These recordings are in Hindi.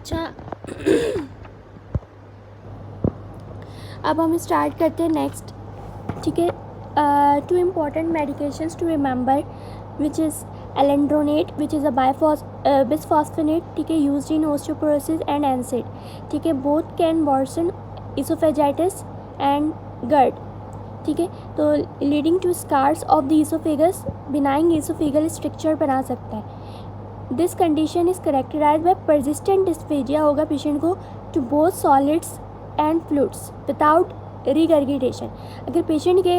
अच्छा अब हम स्टार्ट करते हैं नेक्स्ट। ठीक है, 2 important medications to remember which is alendronate which is a bisphosphonate, ठीक है, used in osteoporosis and NSAID. ठीक है, both can worsen oesophagitis and GERD. ठीक है, तो leading to scars of the oesophagus, benign oesophageal stricture बना सकता है। This condition is characterise by persistent dysphagia होगा पेशेंट को to both solids and fluids without regurgitation. अगर पेशेंट के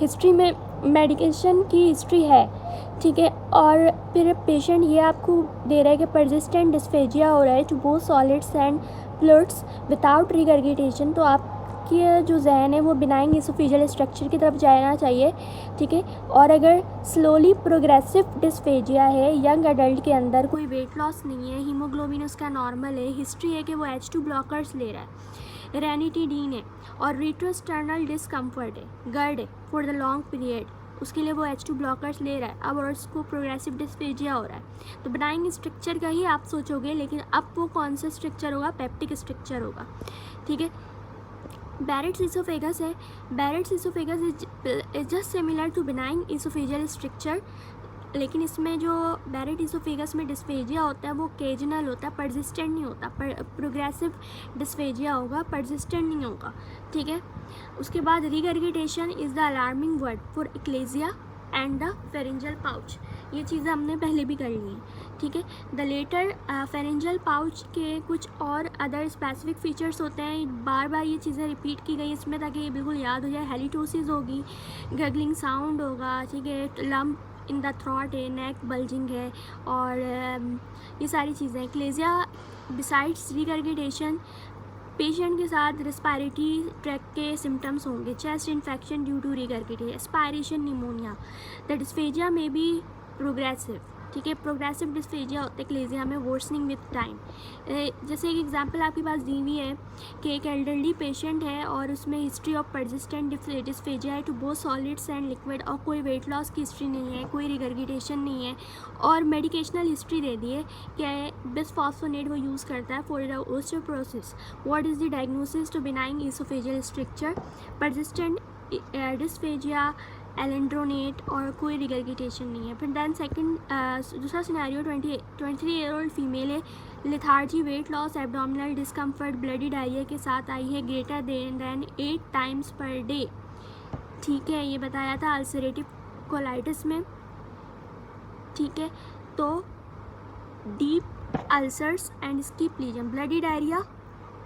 हिस्ट्री में मेडिकेशन की हिस्ट्री है, ठीक है, और फिर पेशेंट ये आपको दे रहा है कि परसिस्टेंट डिस्फेजिया हो रहा है to both solids and fluids without regurgitation, तो आपकी जो जहन है वो बिनाइन इसोफेजियल स्ट्रक्चर की तरफ जाना चाहिए। ठीक है, और अगर स्लोली प्रोग्रेसिव डिस्फेजिया है, यंग अडल्ट के अंदर कोई वेट लॉस नहीं है, हीमोग्लोबिन उसका नॉर्मल है, हिस्ट्री है कि वो H2 ब्लॉकर्स ले रहा है, रेनिटीडीन है और रेट्रोस्टर्नल डिस्कम्फर्ट है, गर्ड है फॉर द लॉन्ग पीरियड, उसके लिए वो H2 ब्लॉकर्स ले रहा है, अब और उसको प्रोग्रेसिव डिस्फेजिया हो रहा है, तो बिनाइन स्ट्रक्चर का ही आप सोचोगे, लेकिन अब वो कौन सा स्ट्रक्चर होगा? पेप्टिक स्ट्रक्चर होगा। ठीक है, बैरेट्स इसोफेगस है, Barrett's oesophagus is just similar to benign oesophageal structure, लेकिन इसमें जो बैरेट इसोफेगस में डिस्फेजिया होता है वो ओकेजनल होता है, परसिस्टेंट नहीं होता। प्रोग्रेसिव डिस्फेजिया होगा, परसिस्टेंट नहीं होगा। ठीक है, उसके बाद regurgitation is the alarming word for achalasia and the pharyngeal pouch, ये चीज़ें हमने पहले भी कर ली हैं। ठीक है, द लेटर फेरेंजियल पाउच के कुछ और अदर स्पेसिफिक फीचर्स होते हैं, बार बार ये चीज़ें रिपीट की गई इसमें ताकि ये बिल्कुल याद हो जाए। हेलिटोसिस होगी, गगलिंग साउंड होगा, ठीक है, लम्प इन द थ्रॉट है, नेक बल्जिंग है, और ये सारी चीज़ें। एक्लेजिया बिसाइड्स रिगर्गिटेशन पेशेंट के साथ रेस्पिरेटरी ट्रैक के सिम्टम्स होंगे, chest infection due to regurgitation, aspiration, pneumonia. The dysphagia में भी प्रोग्रेसिव, ठीक है, प्रोग्रेसिव डिस्फेजिया होता है क्लेजिया में, वर्सनिंग विद टाइम। जैसे एक एग्जांपल आपके पास दी हुई है कि एक एल्डरली पेशेंट है और उसमें हिस्ट्री ऑफ परसिस्टेंट डिस्फेजिया है to both solids and liquid, और कोई वेट लॉस की हिस्ट्री नहीं है, कोई रिगर्गिटेशन नहीं है, और मेडिकेशनल हिस्ट्री दे दी है कि बिसफॉस्फोनेट वो यूज़ करता है for the osteoporosis. What is the diagnosis to benign oesophageal stricture? Persistent dysphagia, alendronate, और कोई रिगर्गिटेशन नहीं है। फिर दैन सेकंड दूसरा सिनेरियो 23 ईयर ओल्ड फीमेल है, lethargy, weight loss, abdominal discomfort, bloody diarrhoea के साथ आई है, greater than 8 times per day. ठीक है, ये बताया था अल्सरेटिव कोलाइटिस में। ठीक है, तो deep ulcers and skip lesion, bloody diarrhoea,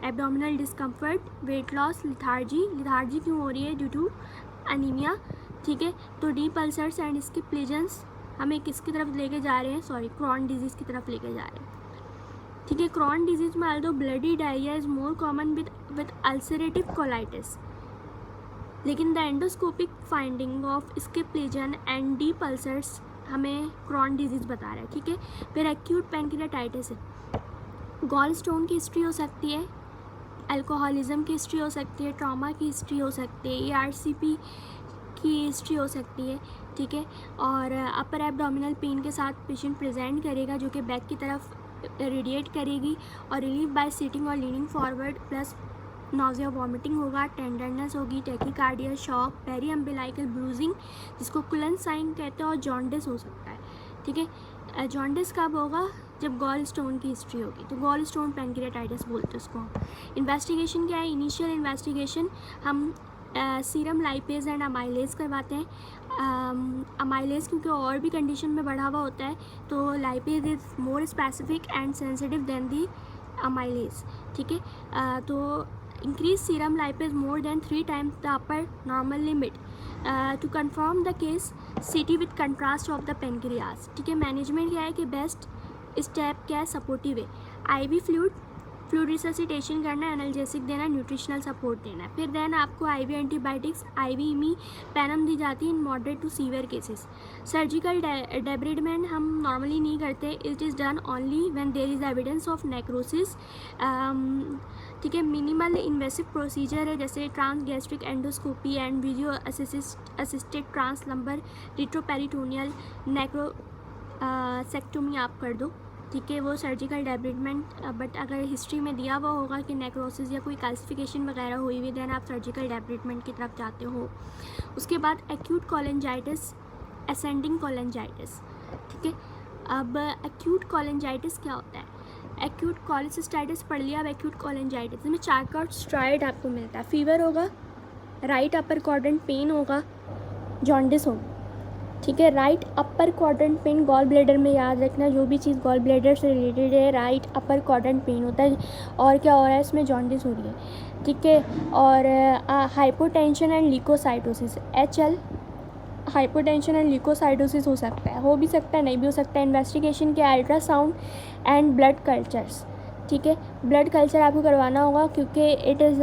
abdominal discomfort, weight loss, lethargy क्यों हो रही है? Due to anaemia. ठीक है, तो deep ulcers and skip lesions हमें किसकी तरफ लेके जा रहे हैं? सॉरी, क्रॉन डिजीज़ की तरफ लेके जा रहे हैं। ठीक है, क्रॉन डिजीज़ में although bloody diarrhoea is more common with ulcerative colitis, लेकिन the endoscopic finding of skip lesion and deep ulcers हमें क्रॉन डिजीज़ बता रहा है। ठीक है, फिर एक्यूट पैनक्रियाटाइटिस है, गॉल स्टोन की हिस्ट्री हो सकती है, अल्कोहलिज्म की हिस्ट्री हो सकती है, ट्रॉमा की हिस्ट्री हो सकती है, ERCP की हिस्ट्री हो सकती है। ठीक है, और अपर एब्डोमिनल पेन के साथ पेशेंट प्रेजेंट करेगा जो कि बैक की तरफ रेडिएट करेगी, और रिलीफ बाय सिटिंग और leaning forward, plus nausea vomiting होगा, टेंडरनेस होगी, टैकीकार्डिया, शॉक, पेरी अम्बिलाइकल ब्रूजिंग जिसको कुलन साइन कहते हैं, और जॉन्डिस हो सकता है। ठीक है, जॉन्डिस कब होगा? जब गॉल स्टोन की हिस्ट्री होगी, तो गॉल स्टोन पैनक्रियाटाइटिस बोलते हैं उसको। इन्वेस्टिगेशन क्या है? इनिशियल इन्वेस्टिगेशन हम सीरम लाइपेज एंड अमाइलेज करवाते हैं। अमाइलेज क्योंकि और भी कंडीशन में बढ़ा हुआ होता है, तो lipase is more specific and sensitive than the amylase. ठीक है, तो increase serum lipase more than 3 times the upper normal limit to confirm the case, CT with contrast of the pancreas. ठीक है, मैनेजमेंट क्या है कि बेस्ट स्टेप क्या है? सपोर्टिव है, IV फ्लूइड रिससिटेशन करना, एनाल्जेसिक देना, न्यूट्रिशनल सपोर्ट देना है। फिर देन आपको IV antibiotics, IV imipenem दी जाती है in moderate to severe cases. Surgical debridement हम नॉर्मली नहीं करते, it is done only when there is evidence of necrosis. ठीक है, मिनिमल इन्वेसिव प्रोसीजर है जैसे trans gastric endoscopy and video assisted trans lumbar retroperitoneal necrosectomy आप कर दो। ठीक है, वो सर्जिकल डेब्रिटमेंट, बट अगर हिस्ट्री में दिया हुआ होगा कि नेक्रोसिस या कोई कैल्सिफिकेशन वगैरह हुई हुई, देन आप सर्जिकल डेब्रिटमेंट की तरफ जाते हो। उसके बाद एक्यूट कोलेंजाइटिस, असेंडिंग कोलेंजाइटिस। ठीक है, अब एक्यूट कोलेंजाइटिस क्या होता है? एक्यूट कोलेसिस्टाइटिस पढ़ लिया, अब एक्यूट कोलेंजाइटिस में चार्कआउट स्ट्राइड आपको मिलता है, फीवर होगा, राइट अपर क्वाड्रेंट पेन होगा, जॉन्डिस होगा। ठीक है, right upper quadrant pain gall bladder में याद रखना, जो भी चीज़ गॉल ब्लैडर से रिलेटेड है राइट अपर क्वाड्रेंट पेन होता है। और क्या हो रहा है इसमें? जॉन्डिस हो रही है। ठीक है, और hypotension and leukocytosis, HL hypotension and leukocytosis हो सकता है, हो भी सकता है, नहीं भी हो सकता है। इन्वेस्टिगेशन के अल्ट्रासाउंड एंड ब्लड कल्चर्स। ठीक है, ब्लड कल्चर आपको करवाना होगा क्योंकि इट इज़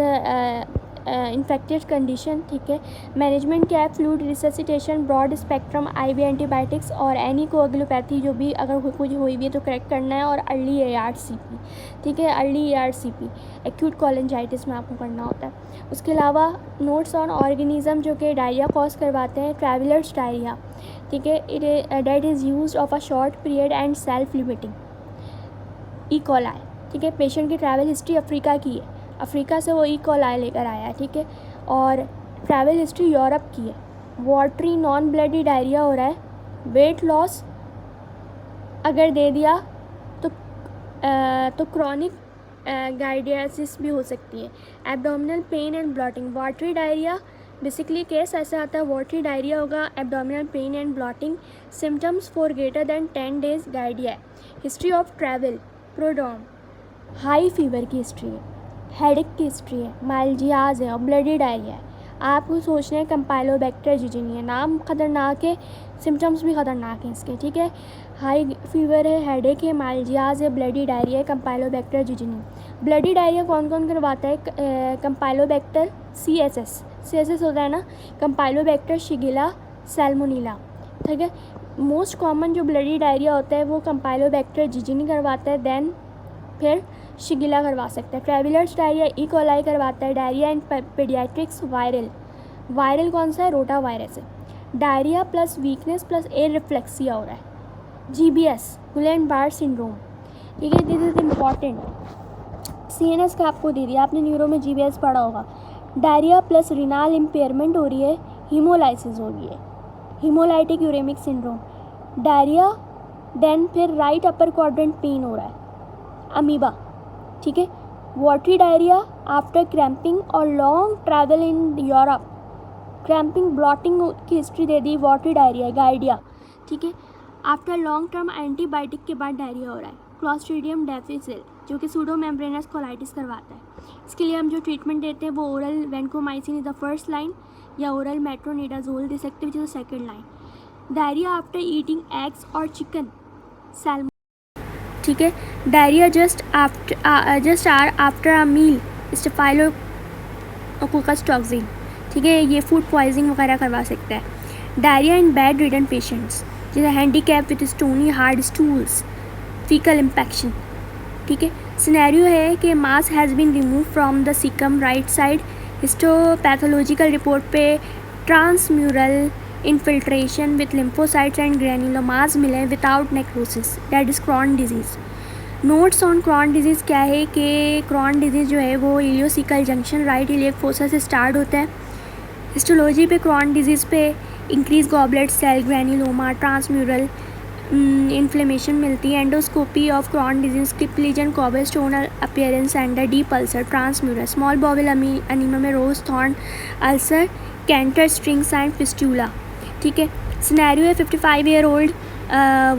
इन्फेक्टेड कंडीशन। ठीक है, मैनेजमेंट क्या है? Fluid resuscitation, broad spectrum IV antibiotics और एनी कोअगुलोपैथी जो भी अगर कुछ हुई भी है तो करेक्ट करना है, और अर्ली ARCP। ठीक है, अर्ली ARCP एक्यूट कोलेंजाइटिस में आपको करना होता है। उसके अलावा नोट्स ऑन ऑर्गेनिज्म जो कि डायरिया कॉज करवाते हैं, ट्रैवलर्स डायरिया। ठीक है, it that is use of a short period and self limiting. ई कॉलाई। ठीक है, पेशेंट की ट्रैवल हिस्ट्री अफ्रीका की है, अफ्रीका से वो ई कॉलाई लेकर आया है। ठीक है, और ट्रैवल हिस्ट्री यूरोप की है। वाटरी नॉन ब्लडी डायरिया हो रहा है, वेट लॉस अगर दे दिया तो क्रॉनिक गाइडियासिस भी हो सकती है। Abdominal pain and bloating, watery diarrhoea basically case ऐसा आता है, वाटरी डायरिया होगा, abdominal pain and bloating, symptoms for greater than 10 days, गाइडिया। History of travel, prodrome, high fever की हिस्ट्री है, हेडेक की हिस्ट्री है, माइल्जियाज है और ब्लडी डायरिया है। आपको सोचना है कंपाइलोबैक्टर जिजिनिया, नाम खतरनाक है, सिम्टम्स भी खतरनाक हैं इसके। ठीक है, हाई फीवर है, हेडेक है, माइल्जियाज है, ब्लडी डायरिया है, कंपाइलोबैक्टर जिजिनिया। ब्लडी डायरिया कौन कौन करवाता है? कंपाइलोबैक्टर CSS होता है ना, कंपाइलोबैक्टर, शिगिला, सैल्मोनीला। ठीक है, मोस्ट कॉमन जो ब्लडी डायरिया होता है वो कंपाइलोबैक्टर जिजिनी करवाता है, देन फिर शिगिला करवा सकता है। ट्रैवलर्स डायरिया ई कोलाई करवाता है। डायरिया एंड पीडियाट्रिक्स, वायरल कौन सा है? रोटा वायरस है। Diarrhoea plus weakness plus air reflexia हो रहा है। GBS, गुलेन बार सिंड्रोम। ठीक है, दिस इज इम्पॉर्टेंट, CNS का आपको दे दिया, आपने न्यूरो में GBS पढ़ा होगा। डायरिया प्लस रिनाल इम्पेयरमेंट हो रही है, हीमोलाइसिस हो रही है, haemolytic uraemic syndrome. Diarrhoea then फिर राइट अपर क्वाड्रेंट पेन हो रहा है, अमीबा। ठीक है, वाटरी डायरिया आफ्टर क्रैम्पिंग और long travel in Europe, cramping bloating की हिस्ट्री दे दी, वाटरी डायरिया, गाइडिया। ठीक है, आफ्टर लॉन्ग टर्म एंटीबायोटिक के बाद डायरिया हो रहा है। क्लॉस्ट्रीडियम डिफिसिल जो कि सूडो मेम्ब्रेनस कोलाइटिस करवाता है। इसके लिए हम जो ट्रीटमेंट देते हैं वो oral vancomycin is the first line, या ओरल मेट्रोनिडाजोल दे सकते हैं which is the second line. Diarrhoea after eating eggs और चिकन, सैल्मन। ठीक है, diarrhoea just after a meal, staphylococcus toxin. ठीक है, ये फूड पॉइजनिंग वगैरह करवा सकता है। Diarrhoea in bedridden patients, जैसे handicap with stony hard stools, faecal impaction. ठीक है, सिनेरियो है कि mass has been remove from the caecum right side, histopathological report पे transmural infiltration with lymphocytes and granulomas मिले without necrosis, that is Crohn disease. Notes on Crohn disease क्या है कि क्रॉन डिजीज़ जो है वो ileocaecal junction right iliac fossa से स्टार्ट होता है। हिस्टोलॉजी पे क्रॉन डिजीज़ पे increase goblet cell, granuloma, transmural inflammation मिलती है। Endoscopy of Crohn disease, skip lesion cobblestone appearance and the deep ulcer, transmural, small bowel enema में रोज thorn ulcer, Kantor string sign fistula. ठीक है, सिनेरियो है 55 ईयर ओल्ड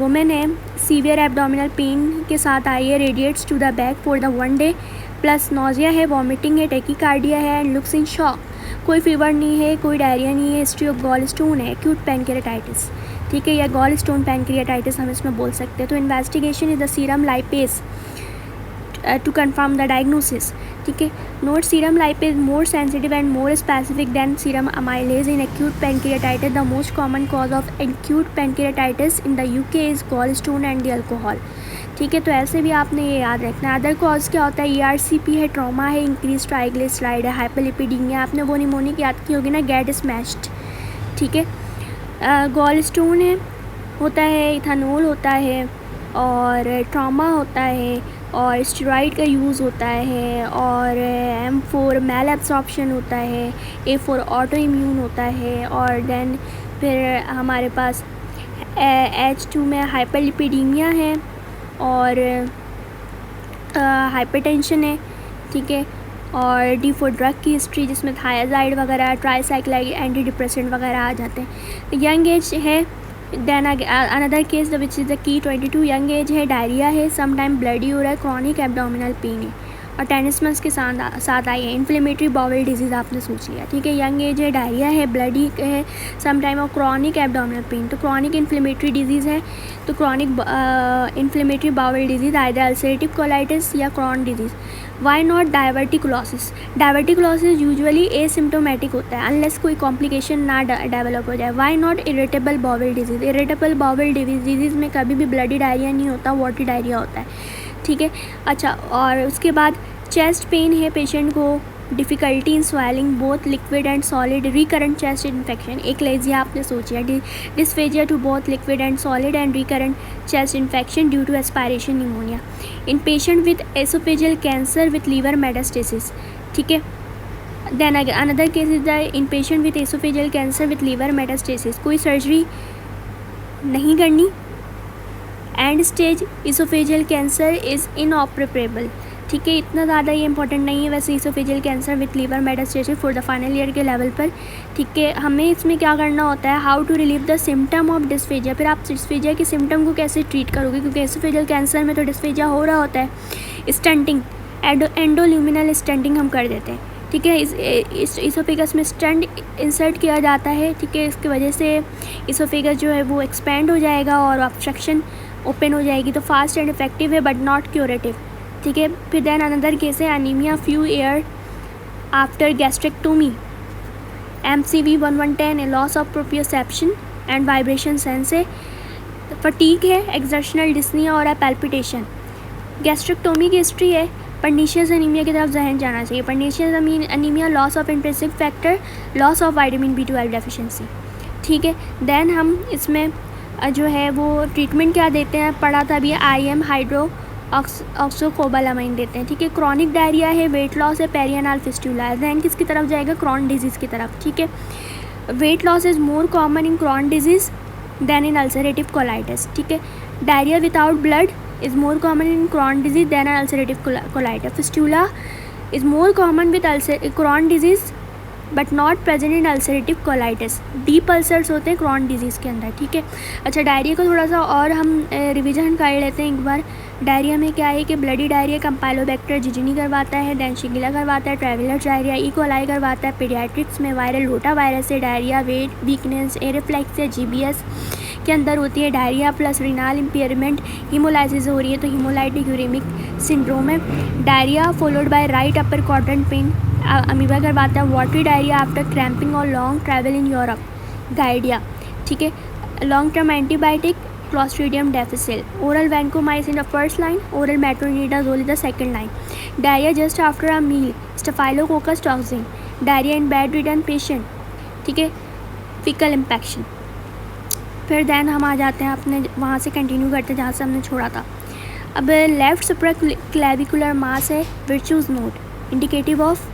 वुमेन है, सीवियर एब्डोमिनल पेन के साथ आई है, radiates to the back for the 1 day, plus nausea है, वॉमिटिंग है, टेकीकार्डिया है एंड लुक्स इन शॉक। कोई फीवर नहीं है, कोई डायरिया नहीं है, हिस्ट्री ऑफ गॉल स्टोन है, एक्यूट पैनक्रियाटाइटिस। ठीक है, या गॉल स्टोन पैनक्रियाटाइटिस हम इसमें बोल सकते हैं। तो investigation is the serum lipase to confirm the diagnosis. ठीक है, note serum lipase more sensitive and more specific than serum amylase in acute pancreatitis. The most common cause of acute pancreatitis in the UK is gall stone and the alcohol. ठीक है, तो ऐसे भी आपने ये याद रखना है। अदर कॉज क्या होता है? ERCP है, ट्रॉमा है, इंक्रीज ट्राइग्लिसराइड है, हाइपरलिपिडीमिया, आपने वो निमोनिक याद की होगी ना, गेट स्मैश्ड। ठीक है, गॉल स्टोन है, होता है, इथानोल होता है, और ट्रॉमा होता है, और स्टेरॉइड का यूज़ होता है, और M4 मैल एब्सॉर्प्शन होता है, A4 ऑटो इम्यून होता है, और देन फिर हमारे पास H2 में हाइपरलिपिडीमिया है और हाइपरटेंशन है, ठीक है। और D4 ड्रग की हिस्ट्री जिसमें थायराइड वगैरह, ट्राईसाइक्लाइड, एंटी डिप्रेसेंट वगैरह आ जाते हैं। यंग एज है, then another case which is the key 22 young age है, डायरिया है, सम टाइम ब्लडी हो रहा है, क्रॉनिक एब्डोमिनल पेन है, और टेनिसमस के साथ आई है, इन्फ्लेमेटरी बाउल डिजीज़ आपने सोच लिया, ठीक है। यंग एज है, डायरिया है, ब्लडी है, सम टाइम और क्रॉनिक एब्डोमिनल पेन, तो क्रॉनिक इन्फ्लेमेटरी डिजीज़ है, तो chronic inflammatory bowel disease either ulcerative colitis या Crohn disease. Why not diverticulosis? Diverticulosis usually asymptomatic होता है अनलेस कोई कॉम्प्लिकेशन ना डेवलप हो जाए। Why not irritable bowel disease? Irritable bowel disease में कभी भी ब्लडी डायरिया नहीं होता, वाटरी डायरिया होता है, ठीक है। अच्छा, और उसके बाद चेस्ट पेन है पेशेंट को, difficulty in swallowing both liquid and solid, recurrent chest infection, achalasia आपने सोचा, dysphagia to both liquid and solid and recurrent chest infection due to aspiration pneumonia, in patient with oesophageal cancer with liver metastasis, ठीक है। Then another case is the in patient with oesophageal cancer with liver metastasis, कोई सर्जरी नहीं करनी, end stage oesophageal cancer is inoperable, ठीक है। इतना ज़्यादा ये इंपॉर्टेंट नहीं है वैसे oesophageal cancer with liver metastasis for the final year के लेवल पर, ठीक है। हमें इसमें क्या करना होता है, how to relieve the symptom of dysphagia. फिर आप डिस्फेजिया के सिम्टम को कैसे ट्रीट करोगे, क्योंकि इसोफेजियल कैंसर में तो डिस्फेजिया हो रहा होता है। स्टंटिंग, एंडोल्यूमिनल स्टंटिंग हम कर देते हैं, ठीक है। इस इसोफेगस में स्टंट इंसर्ट किया जाता है, ठीक है। इसकी वजह से इसोफेगस जो है वो एक्सपेंड हो जाएगा और ऑब्स्ट्रक्शन ओपन हो जाएगी, तो फास्ट एंड इफेक्टिव है बट नॉट क्यूरेटिव, ठीक है। फिर देन अनदर केस है anaemia few year after gastrectomy, MCV 1110 loss of proprioception and vibration sense है, फटीक है, एक्सर्शनल डिस्निया और पैल्पिटेशन। गैस्ट्रेक्टोमी की हिस्ट्री है, पर्नीशियस अनीमिया की तरफ जहन जाना चाहिए। Pernicious anaemia loss of intrinsic factor, loss of vitamin B12 deficiency, ठीक है। देन हम इसमें जो है वो ट्रीटमेंट क्या देते हैं, पढ़ा था अभी, IM हाइड्रो ऑक्सोकोबालामाइन देते हैं, ठीक है। क्रॉनिक डायरिया है, वेट लॉस है, पेरियनल फिस्टुला है, दैन किसकी तरफ जाएगा, क्रॉन डिजीज़ की तरफ, ठीक है। Weight loss is more common in Crohn disease than in ulcerative colitis, ठीक है। Diarrhoea without blood is more common in Crohn disease than ulcerative colitis. Fistula is more common with Crohn disease but not present in ulcerative colitis. Deep ulcers होते हैं क्रॉन डिजीज़ के अंदर, ठीक है। अच्छा, डायरिया को थोड़ा सा और हम रिवीजन कर लेते हैं एक बार। डायरिया में क्या है कि ब्लडी डायरिया कंपाइलोबैक्टर जिजिनी करवाता है, देन शिगिला करवाता है, ट्रैवलर डायरिया इकोलाई करवाता है, पीडियाट्रिक्स में वायरल रोटा वायरस से diarrhoea, weight weakness, areflexia GBS के अंदर होती है diarrhoea plus renal impairment, haemolysis हो रही है तो हीमोलाइटिक यूरेमिक सिंड्रोम है। Diarrhoea followed by right upper quadrant pain, amoeba करवाता है। वाटरी डायरिया आफ्टर क्रैम्पिंग और लॉन्ग ट्रैवल इन यूरोप, गाइडिया, ठीक है। Long term antibiotic Clostridium difficile, oral vancomycin the first line, oral metronidazole the second line. Diarrhoea just after a meal, staphylococcus toxin, diarrhoea in bed ridden patient, ठीक है, फीकल इम्पैक्शन। फिर देन हम आ जाते हैं अपने वहाँ से कंटिन्यू करते हैं जहाँ से हमने छोड़ा था। अब लेफ्ट सुप्राक्लेविकुलर मास है, Virchow's node, indicative of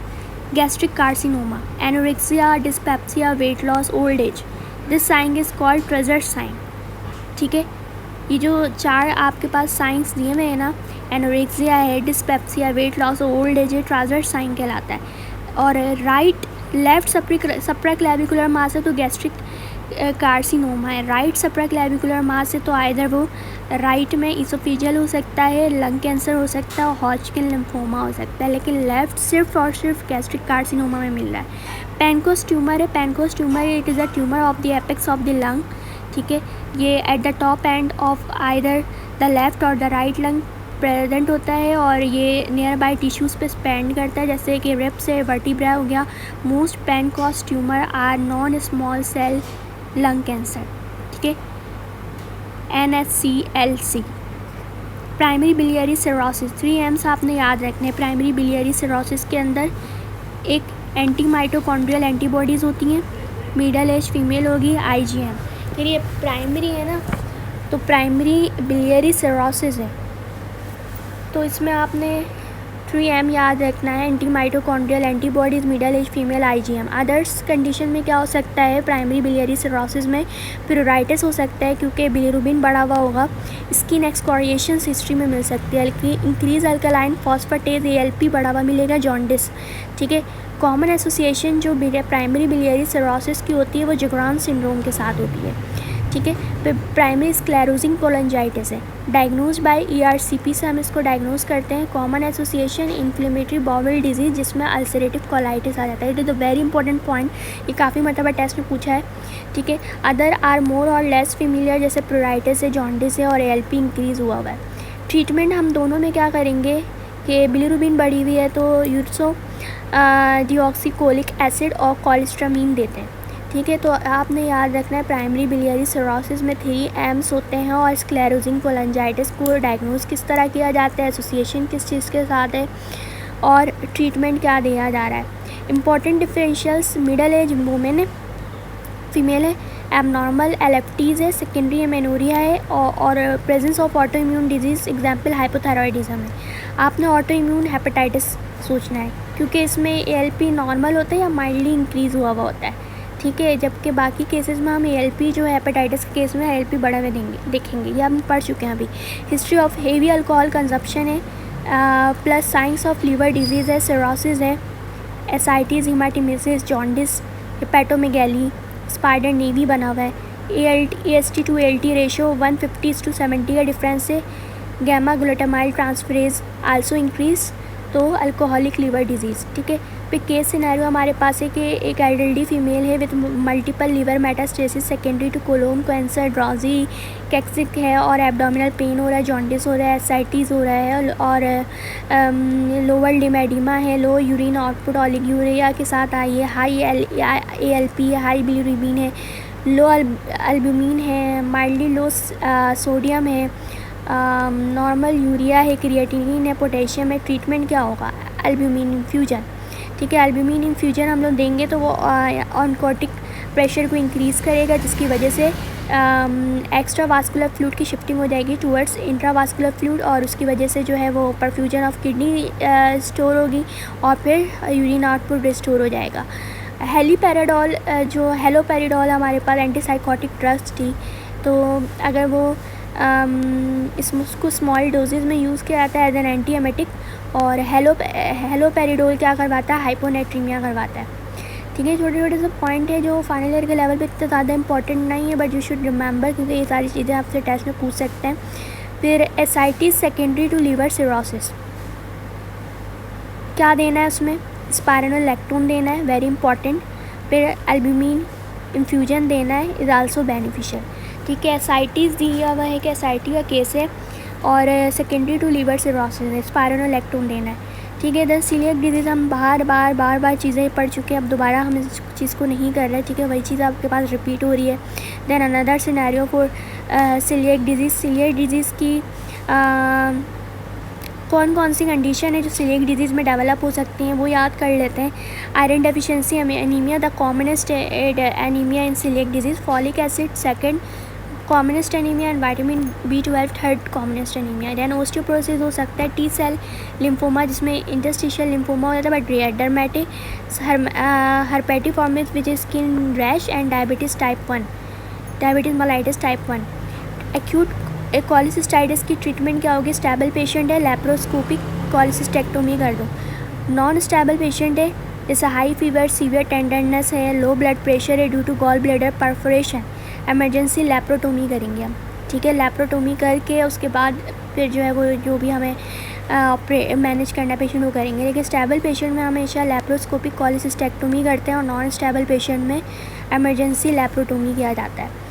gastric carcinoma, anorexia, dyspepsia, weight loss, old age. This sign is called Troisier's sign, ठीक है। ये जो चार आपके पास साइंस दिए हुए हैं ना, एनोरेक्सिया है, डिस्पेप्सिया, वेट लॉस और ओल्ड एज है, ट्रेजर साइन कहलाता है। और राइट लेफ्ट सप्राक्लेविकुलर मास है तो गैस्ट्रिक कार्सिनोमा है। राइट सप्राक्लेविकुलर मास है तो आइदर वो राइट में इसोफेजियल हो सकता है, लंग कैंसर हो सकता है, हॉजकिन लिम्फोमा हो सकता है, लेकिन लेफ्ट सिर्फ और सिर्फ गैस्ट्रिक कार्सिनोमा में मिल रहा है। पेनकोस ट्यूमर है, Pancoast tumour it is a tumour of the apex of the lung, ठीक है। ये at the top end of either the left और द राइट लंग प्रेजेंट होता है और ये नियर बाय टिश्यूज़ पे स्पेंड करता है, जैसे कि रिब्स है, वर्टिब्रा हो गया। Most Pancoast tumour are non small cell lung cancer, ठीक है, NSCLC। Primary biliary cirrhosis, 3 M's आपने याद रखने। प्राइमरी बिलियरी सिरोसिस के अंदर एक एंटी माइटोकॉन्ड्रियल एंटीबॉडीज़ होती हैं, मिडल एज फीमेल होगी, IgM। फिर ये प्राइमरी है ना, तो प्राइमरी बिलियरी सिरोसिस है, तो इसमें आपने 3M याद रखना है, anti mitochondrial antibodies, middle age female, IgM। Others condition में क्या हो सकता है, प्राइमरी बिलियरी सिरोसिस में प्यूराइटिस हो सकता है क्योंकि बिलिरुबिन बढ़ा हुआ होगा, स्किन एक्सकोरिएशंस हिस्ट्री में मिल सकती है, इंक्रीज अल्कलाइन फॉस्फेटेज ALP बढ़ा हुआ मिलेगा, जॉन्डिस। ठीक है, कॉमन एसोसिएशन जो प्राइमरी बिलियरी सिरोसिस की होती है वो जिग्रान सिंड्रोम के साथ होती है। ठीक है, फिर प्राइमरी स्क्लेरोजिंग कोलेंजाइटिस है, डायग्नोज बाय ERCP से हम इसको डायग्नोज करते हैं। Common association inflammatory bowel disease जिसमें अल्सरेटिव कोलाइटिस आ जाता है। It is a very important point, ये काफ़ी मरतबा टेस्ट में पूछा है। ठीक है, अदर आर मोर और लेस फेमिलियर, जैसे प्यूराइटिस है, जॉन्डिस है और ALP इंक्रीज़ हुआ हुआ है। ट्रीटमेंट हम दोनों में क्या करेंगे कि बिलिरुबिन बढ़ी हुई है तो यूरसो डिऑक्सीकोलिक एसिड और कोलेस्ट्रामीन देते हैं। ठीक है, तो आपने याद रखना है प्राइमरी बिलियरी सिरोसिस में 3M's होते हैं और स्क्लेरोजिंग कोलेंजाइटिस को डायग्नोज किस तरह किया जाता है, एसोसिएशन किस चीज़ के साथ है और ट्रीटमेंट क्या दिया जा रहा है। Important differentials, middle age women है, फीमेल है, एबनॉर्मल LFTs है, सेकेंडरी एमेनोरिया है और presence of auto immune disease, example hypothyroidism है। आपने ऑटो इम्यून हेपेटाइटिस सोचना है क्योंकि इसमें ALP नॉर्मल होता है या माइल्डली इंक्रीज़ हुआ होता है। ठीक है, जबकि बाकी केसेस में हम ALP जो है हेपेटाइटिस के केस में ALP बढ़ा हुए देखेंगे, ये हम पढ़ चुके हैं अभी। History of heavy alcohol consumption है, plus signs of liver disease है, सिरोसिस है, ascites, haematemesis, jaundice, hepatomegaly, spider naevi बना हुआ है, AST to ALT रेशो 150:70 का डिफरेंस है, gamma glutamyl transferase also increase, तो अल्कोहलिक लीवर डिजीज़। ठीक है, फिर केस सिनेरियो हमारे पास है कि एक एल्डरली फीमेल है with multiple liver metastasis secondary to colon cancer, drowsy cachectic है और एब्डोमिनल पेन हो रहा है, जॉन्डिस हो रहा है, एसाइटिस हो रहा है और लोअर लिमेडिमा है, लो यूरिन आउटपुट ओलिगोयूरिया के साथ आई है, हाई ALP है, हाई बिलिरुबिन है, लो एल्ब्यूमिन है, माइल्डली लो सोडियम है, नॉर्मल यूरिया है, क्रिएटिनिन है, पोटेशियम है। ट्रीटमेंट क्या होगा, एल्ब्यूमिन इन्फ्यूजन। ठीक है, एल्ब्यूमिन इन्फ्यूजन हम लोग देंगे तो वो ऑनकोटिक प्रेशर को इंक्रीज़ करेगा जिसकी वजह से एक्स्ट्रा वास्कुलर फ्लूइड की शिफ्टिंग हो जाएगी टूवर्ड्स इंट्रावास्कुलर फ्लूइड और उसकी वजह से जो है वो परफ्यूजन ऑफ किडनी स्टोर होगी और फिर यूरिन आउटपुट रिस्टोर हो जाएगा। हेलीपैराडोल जो हेलोपेरिडोल हमारे पास एंटीसाइकोटिक ड्रग्स थी, तो अगर वो इसको स्मॉल डोजेज में यूज़ किया जाता है एज एन एंटी एमेटिक, और हेलोपेरिडोल क्या करवाता है, हाइपोनेट्रीमिया करवाता है। ठीक है, छोटे छोटे से पॉइंट है जो फाइनल ईयर के लेवल पे इतना ज़्यादा इंपॉर्टेंट नहीं है, बट यू शुड रिमेंबर क्योंकि ये सारी चीज़ें आपसे टेस्ट में पूछ सकते हैं। फिर ascites secondary to liver cirrhosis, क्या देना है उसमें, स्पाइरोनोलैक्टोन देना है, वेरी इंपॉर्टेंट। फिर एल्ब्यूमिन इन्फ्यूजन देना है, इज़ आल्सो बेनिफिशियल। ठीक है, एसाइटिस दिया हुआ है कि एसाइटी का केस है और सेकेंडरी टू लीवर सिरोसिस है, स्पाइरोनोलैक्टोन देना है। ठीक है, इधर सीलियक डिजीज़ हम बार चीज़ें पढ़ चुके हैं, अब दोबारा हम इस चीज़ को नहीं कर रहे। ठीक है, वही चीज़ आपके पास रिपीट हो रही है। Then another scenario for coeliac disease की कौन कौन सी कंडीशन है जो सीलियक डिजीज़ में डेवलप हो सकती हैं वो याद कर लेते हैं। Iron deficiency anaemia, the commonest anaemia in coeliac disease, folic acid second commonest anaemia and vitamin B12 third commonest anaemia. Then osteoporosis हो सकता है, T सेल लिम्फोमा जिसमें इंटरस्टिशियल लिम्फोमा हो जाता है but rare, dermatitis herpetiformis which is skin rash and diabetes type 1, diabetes mellitus type 1। Acute cholecystitis की ट्रीटमेंट क्या होगी, स्टेबल पेशेंट है लैप्रोस्कोपिक कॉलिसिस्टेक्टोमी कर दो। नॉन स्टेबल पेशेंट है जैसे हाई फीवर, सीवियर टेंडरनेस है, लो ब्लड प्रेशर है due to gallbladder perforation, emergency laparotomy करेंगे हम। ठीक है, लैप्रोटोमी करके उसके बाद फिर जो है वो जो भी हमें मैनेज करना पेशेंट वो करेंगे। लेकिन स्टेबल पेशेंट में हमेशा लैप्रोस्कोपिक कॉलिसिस्टेक्टोमी करते हैं और नॉन स्टेबल पेशेंट में एमरजेंसी लैप्रोटोमी किया जाता है।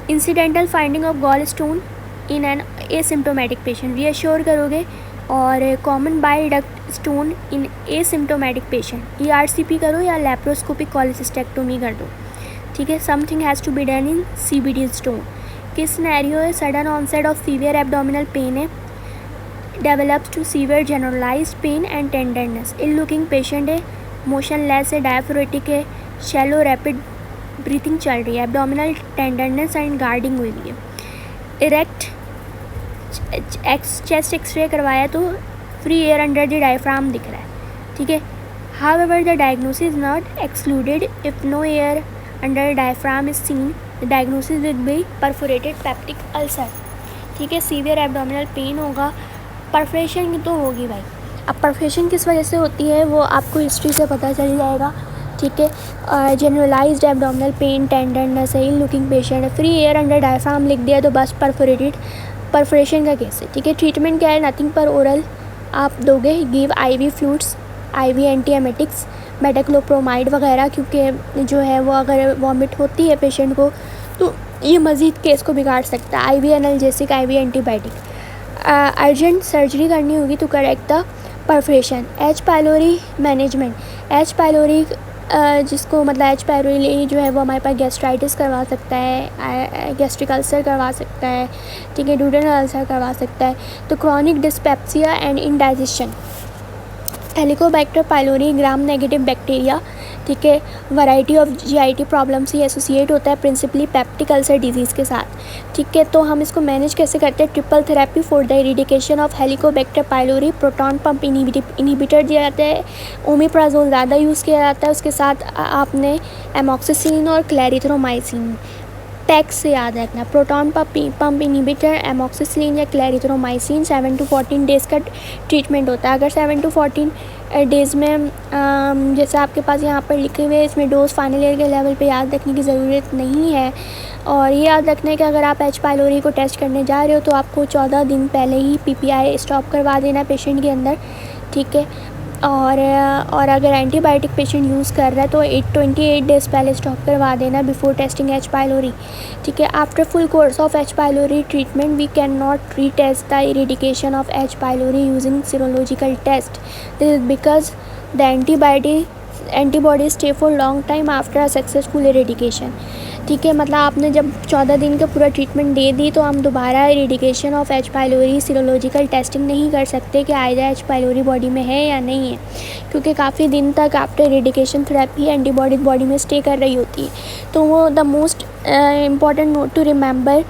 Incidental finding of gall stone in an asymptomatic patient, reassure करोगे। और common bile duct stone in asymptomatic patient, ERCP करो या लैप्रोस्कोपिक कॉलिसिस्टेक्टोमी कर दो। ठीक है, something has to be done in CBD stone. किस सिनेरियो है, sudden onset of severe abdominal pain है, develops to severe generalised pain and tenderness, ill looking patient है, मोशनलेस है, डायफ्रेटिक है, शैलो रैपिड ब्रीथिंग चल रही है, एब्डोमिनल टेंडरनेस एंड गार्डिंग हुई है। इरेक्ट चेस्ट एक्सरे करवाया तो free air under the diaphragm दिख रहा है, ठीक है। However the diagnosis not excluded if no air under diaphragm is seen, the diagnosis will be perforated peptic ulcer, ठीक है। सीवियर एब्डोमिनल पेन होगा, परफोरेशन तो होगी भाई। अब परफोरेशन किस वजह से होती है वो आपको हिस्ट्री से पता चल जाएगा, ठीक है। Generalised abdominal pain, tenderness, ill looking patient, free air under diaphragm लिख दिया तो बस परफोरेशन का केस है, ठीक है। ट्रीटमेंट क्या है, नथिंग पर ओरल आप दोगे, give IV fluids, IV antiemetics, metoclopramide वगैरह, क्योंकि जो है वो अगर वॉमिट होती है पेशेंट को तो ये मज़ीद केस को बिगाड़ सकता है। IV analgesic, IV antibiotic. Urgent surgery करनी होगी तो correct the perforation. H pylori management, H pylori जिसको मतलब H पाइलोरी जो है वो हमारे पास गैस्ट्राइटिस करवा सकता है, गैस्ट्रिक अल्सर करवा सकता है, ठीक है, डूडेनल अल्सर करवा सकता है। तो chronic dyspepsia and indigestion, Helicobacter pylori gram negative bacteria, ठीक है, वैरायटी ऑफ GIT प्रॉब्लम से एसोसिएट होता है प्रिंसिपली पेप्टिक अल्सर डिजीज़ के साथ, ठीक है। तो हम इसको मैनेज कैसे करते हैं, triple therapy for the eradication of Helicobacter pylori, proton pump inhibitor दिया जाता है, ओमेप्राजोल ज़्यादा यूज़ किया जाता है, उसके साथ आपने एमॉक्सिसिलिन और क्लैरिथ्रोमाइसिन। टैक्स से याद रखना, प्रोटॉन पंप इनहिबिटर, एमॉक्सिसिलिन या क्लैरिथ्रोमाइसिन 7 to 14 डेज़ का ट्रीटमेंट होता है। अगर 7 to 14 डेज़ में जैसे आपके पास यहाँ पर लिखे हुए इसमें डोज फाइनल ईयर के लेवल पे याद रखने की ज़रूरत नहीं है। और ये याद रखना है कि अगर आप H पाइलोरी को टेस्ट करने जा रहे हो तो आपको 14 दिन पहले ही PPI स्टॉप करवा देना पेशेंट के अंदर, ठीक है। और अगर एंटीबायोटिक पेशेंट यूज़ कर रहा है तो 28 डेज़ पहले स्टॉप करवा देना बिफोर टेस्टिंग H पाइलोरी, ठीक है। After full course of H pylori treatment we can not retest the eradication of H pylori using serological test, this is because the antibody stay for long time after a successful eradication, ठीक है। मतलब आपने जब 14 दिन का पूरा ट्रीटमेंट दे दी तो हम दोबारा eradication of H pylori serological testing नहीं कर सकते कि आइजा H पाइलोरी बॉडी में है या नहीं है, क्योंकि काफ़ी दिन तक after eradication therapy antibody body में स्टे कर रही होती है। तो वो the most important note to remember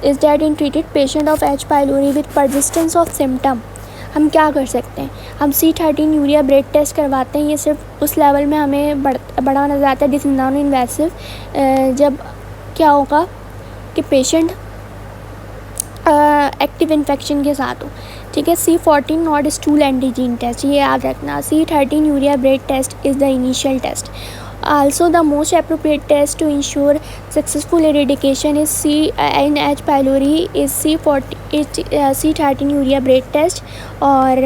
is that in treated patient of H pylori with persistence of symptom हम क्या कर सकते हैं, हम C13 यूरिया ब्रेड टेस्ट करवाते हैं। ये सिर्फ उस लेवल में हमें बड़ा नज़र आता है, दिस इज नॉन इन्वेसिव, जब क्या होगा कि पेशेंट एक्टिव इन्फेक्शन के साथ हो, ठीक है। C14 not stool antigen test, ये याद रखना। C13 urea breath test is the initial test. Also the most appropriate test to ensure successful eradication is in H pylori is C13 urea breath test. और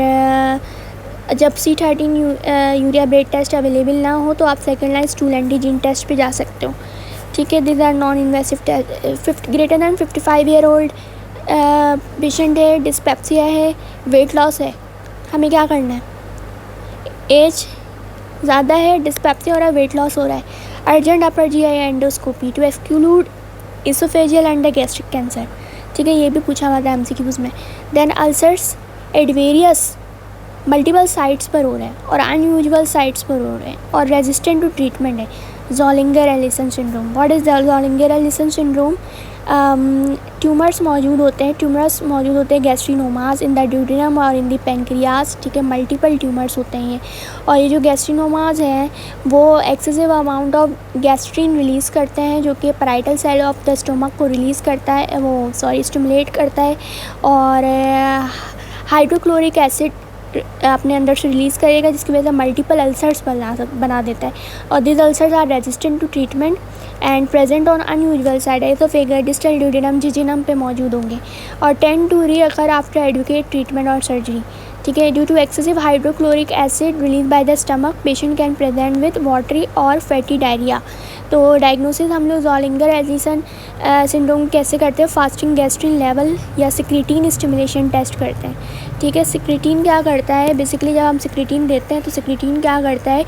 जब C13 urea breath test available ना हो तो आप second line stool antigen test पे जा सकते हो, ठीक है। This are non invasive test. Greater than 55 year old patient है, डिस्पेप्सिया है, वेट लॉस है, हमें क्या करना है, एज ज़्यादा है, डिस्पेप्सिया हो रहा है, वेट लॉस हो रहा है, urgent upper GI endoscopy to exclude oesophageal and gastric cancer, ठीक है। ये भी पूछा हुआ था MCQs में। Then ulcers at various multiple sites पर हो रहे हैं और अनयूजुअल साइट्स पर हो रहे हैं और रेजिस्टेंट टू ट्रीटमेंट है। Zollinger Allison syndrome, what is Zollinger Allison syndrome, tumours मौजूद होते हैं गैस्ट्रिनोमास इन द ड्यूडेनम और इन द पेनक्रियास, ठीक है। मल्टीपल ट्यूमर्स होते हैं और ये जो गैस्ट्रिनोमास हैं वो excessive amount of gastrin release करते हैं जो कि parietal cell of the stomach को रिलीज़ करता है, स्टिमुलेट करता है और हाइड्रोक्लोरिक एसिड अपने अंदर से रिलीज़ करेगा जिसकी वजह से मल्टीपल अल्सर्स बना देता है। और this ulcers are resistant to treatment and present on unusual site oesophagus, distal duodenum, jejunum पे मौजूद होंगे और tend to recur after adequate treatment और सर्जरी, ठीक है। Due to excessive hydrochloric acid release by the stomach patient can present with watery और फैटी डायरिया। तो डायग्नोसिस हम लोग ज़ोलिंगर एलिसन सिंड्रोम कैसे करते हैं, फास्टिंग गैस्ट्रिन लेवल या सिक्रीटीन स्टिमुलेशन टेस्ट करते हैं, ठीक है। सिक्रीटीन क्या करता है, बेसिकली जब हम सिक्रीटीन देते हैं तो सिक्रीटीन क्या करता है,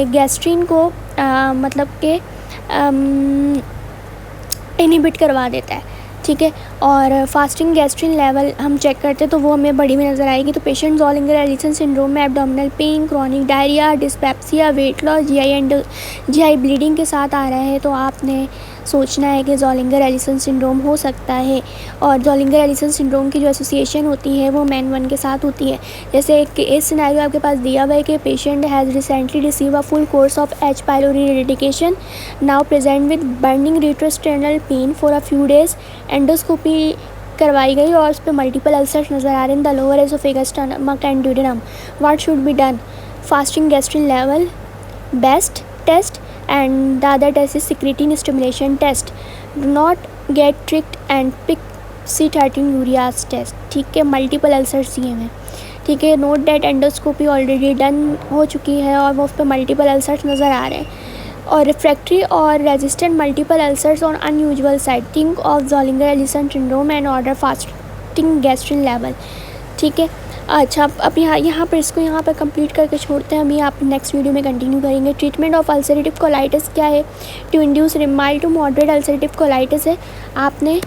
गैस्ट्रिन को मतलब कि इनहिबिट करवा देता है, ठीक है। और फास्टिंग गैस्ट्रिन लेवल हम चेक करते हैं तो वो हमें बड़ी में नज़र आएगी। तो पेशेंट ज़ोलिंगर एलिसन सिंड्रोम में abdominal pain, chronic diarrhoea, dyspepsia, weight loss, GI bleeding के साथ आ रहा है तो आपने सोचना है कि ज़ोलिंगर एलिसन सिंड्रोम हो सकता है। और ज़ोलिंगर एलिसन सिंड्रोम की जो एसोसिएशन होती है वो मैन 1 के साथ होती है। जैसे एक केस सिनेरियो आपके पास दिया हुआ है कि patient has recently receive a full course of H pylori eradication, now present with burning retrosternal pain for a few days. Endoscopy करवाई गई और उस पर मल्टीपल अल्सर्स नज़र आ रहे हैं the lower oesophagus, stomach and duodenum. What should be done? Fasting gastrin level best test and the other test is secretin stimulation test. Do not get tricked and pick C13 urease test. ठीक है, मल्टीपल अल्सर्स दिए हैं। ठीक है, note that endoscopy already done हो चुकी है और वो उस पर मल्टीपल अल्सर्स नज़र आ रहे हैं। और रिफ्रैक्टरी और resistant multiple ulcers on unusual side, think of Zollinger Allison syndrome and order fasting gastrin level. ठीक है, अच्छा अब यहाँ पर इसको यहाँ पर कंप्लीट करके छोड़ते हैं। हम ये आप नेक्स्ट वीडियो में कंटिन्यू करेंगे। ट्रीटमेंट ऑफ अल्सरेटिव कोलाइटिस क्या है? To induce mild to moderate ulcerative colitis है, आपने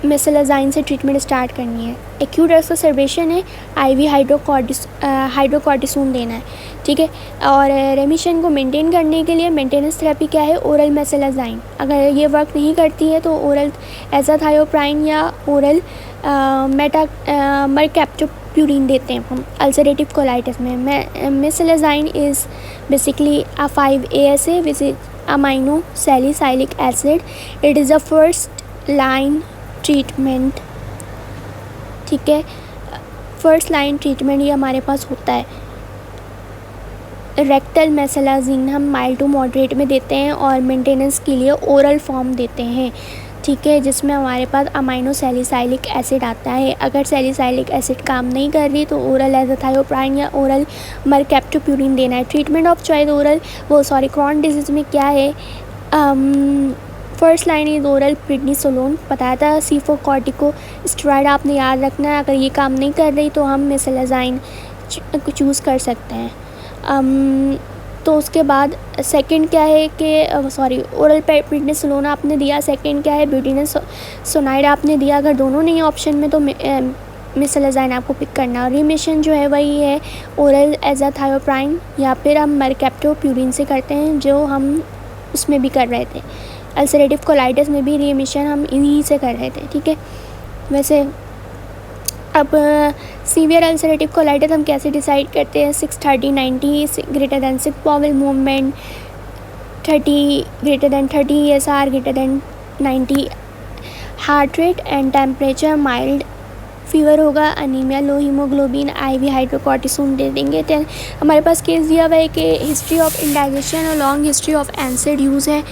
मेसलाज़ाइन से ट्रीटमेंट स्टार्ट करनी है। एक्यूट एक्सरबेशन है, IV हाइड्रोकॉर्टिसोन देना है। ठीक है, और रेमिशन को मेंटेन करने के लिए मेंटेनेंस थेरेपी क्या है? ओरल मेसलाज़ाइन। अगर ये वर्क नहीं करती है तो ओरल एज़ाथायोप्राइन या ओरल मरकैप्टोप्यूरिन देते हैं हम अल्सरेटिव कोलाइटिस में। Mesalazine is basically a 5-ASA which is amino salicylic acid. It is a first line treatment. ठीक है, फर्स्ट लाइन ट्रीटमेंट ये हमारे पास होता है। रेक्टल मेसलाज़िन हम माइल्ड टू मॉडरेट में देते हैं और मेंटेनेंस के लिए ओरल फॉर्म देते हैं। ठीक है, जिसमें हमारे पास अमाइनो सैलिसाइलिक एसिड आता है। अगर सैलिसाइलिक एसिड काम नहीं कर रही तो ओरल एज़ाथायोप्राइन या ओरल मरकैप्टोप्यूरिन देना है। Treatment of choice oral Crohn disease में क्या है? First line is oral prednisolone, बताया था। सीफोकॉर्टिकोस्टेरॉइड आपने याद रखना है। अगर ये काम नहीं कर रही तो हम मेसलाज़ाइन चूज़ कर सकते हैं। तो उसके बाद सेकंड क्या है कि ओरल प्रेडनिसोलोन आपने दिया। सेकंड क्या है? ब्यूटेनोसोनाइड आपने दिया। अगर दोनों नहीं ऑप्शन में तो मेसलाज़ाइन आपको पिक करना। रिमिशन जो है वही है ओरल एज़ाथायोप्राइन या फिर हम मरकैप्टोप्यूरिन से करते हैं, जो हम उसमें भी कर रहे थे। अल्सरेटिव कोलाइटिस में भी रिमिशन हम इन्हीं से कर रहे थे। ठीक है, वैसे अब सीवियर अल्सरेटिव कोलाइटिस हम कैसे डिसाइड करते हैं? 6:30-90 greater than 6 bowel movement, 30 greater than 30 ESR greater than 90 heart rate and temperature mild fever होगा, anaemia, low haemoglobin, IV hydrocortisone दे देंगे। तो हमारे पास केस दिया हुआ है कि हिस्ट्री ऑफ इंडाइजेशन और long history of NSAID use है।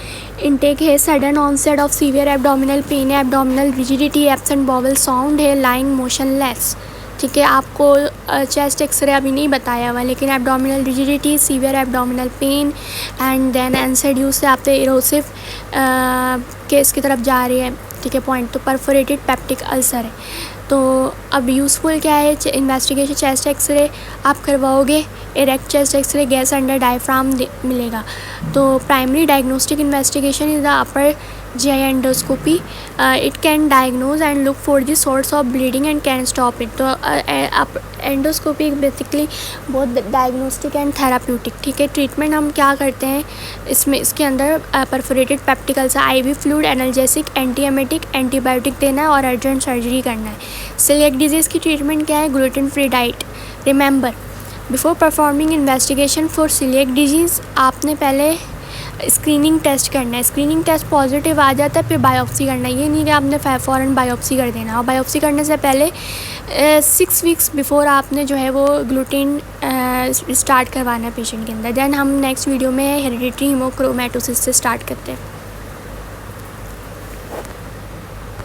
इनटेक है, sudden onset of severe abdominal pain है, abdominal rigidity, absent bowel sound है, लाइंग मोशनलेस। ठीक है, आपको चेस्ट एक्सरे अभी नहीं बताया हुआ, लेकिन abdominal rigidity, severe abdominal pain and then NSAID use से आप इरोसिव केस की तरफ जा रही है। ठीक है, पॉइंट तो परफोरेटेड पेप्टिक अल्सर है। तो अब यूज़फुल क्या है? इन्वेस्टिगेशन चेस्ट एक्सरे आप करवाओगे, erect chest X-ray, gas under diaphragm मिलेगा। तो primary diagnostic investigation is the upper GI endoscopy. It can diagnose and look for the source of bleeding and can stop it. तो एंडोस्कोपी बेसिकली बहुत डायग्नोस्टिक एंड थेराप्यूटिक। ठीक है, ट्रीटमेंट हम क्या करते हैं इसके अंदर? Perforated peptic ulcer, IV fluid, analgesic, antiemetic, antibiotic देना है और अर्जेंट सर्जरी करना है। सेलिएक डिजीज़ की ट्रीटमेंट क्या है? Gluten free diet. Remember, before performing investigation for coeliac disease आपने पहले स्क्रीनिंग टेस्ट करना है। स्क्रीनिंग टेस्ट पॉजिटिव आ जाता है फिर बायोप्सी करना है। ये नहीं कि आपने फ़ौरन बायोप्सी कर देना। और बायोप्सी करने से पहले 6 वीक्स बिफोर आपने जो है वो ग्लूटेन स्टार्ट करवाना है पेशेंट के अंदर। देन हम नेक्स्ट वीडियो में हेरिडिटरी हीमोक्रोमैटोसिस से स्टार्ट करते हैं।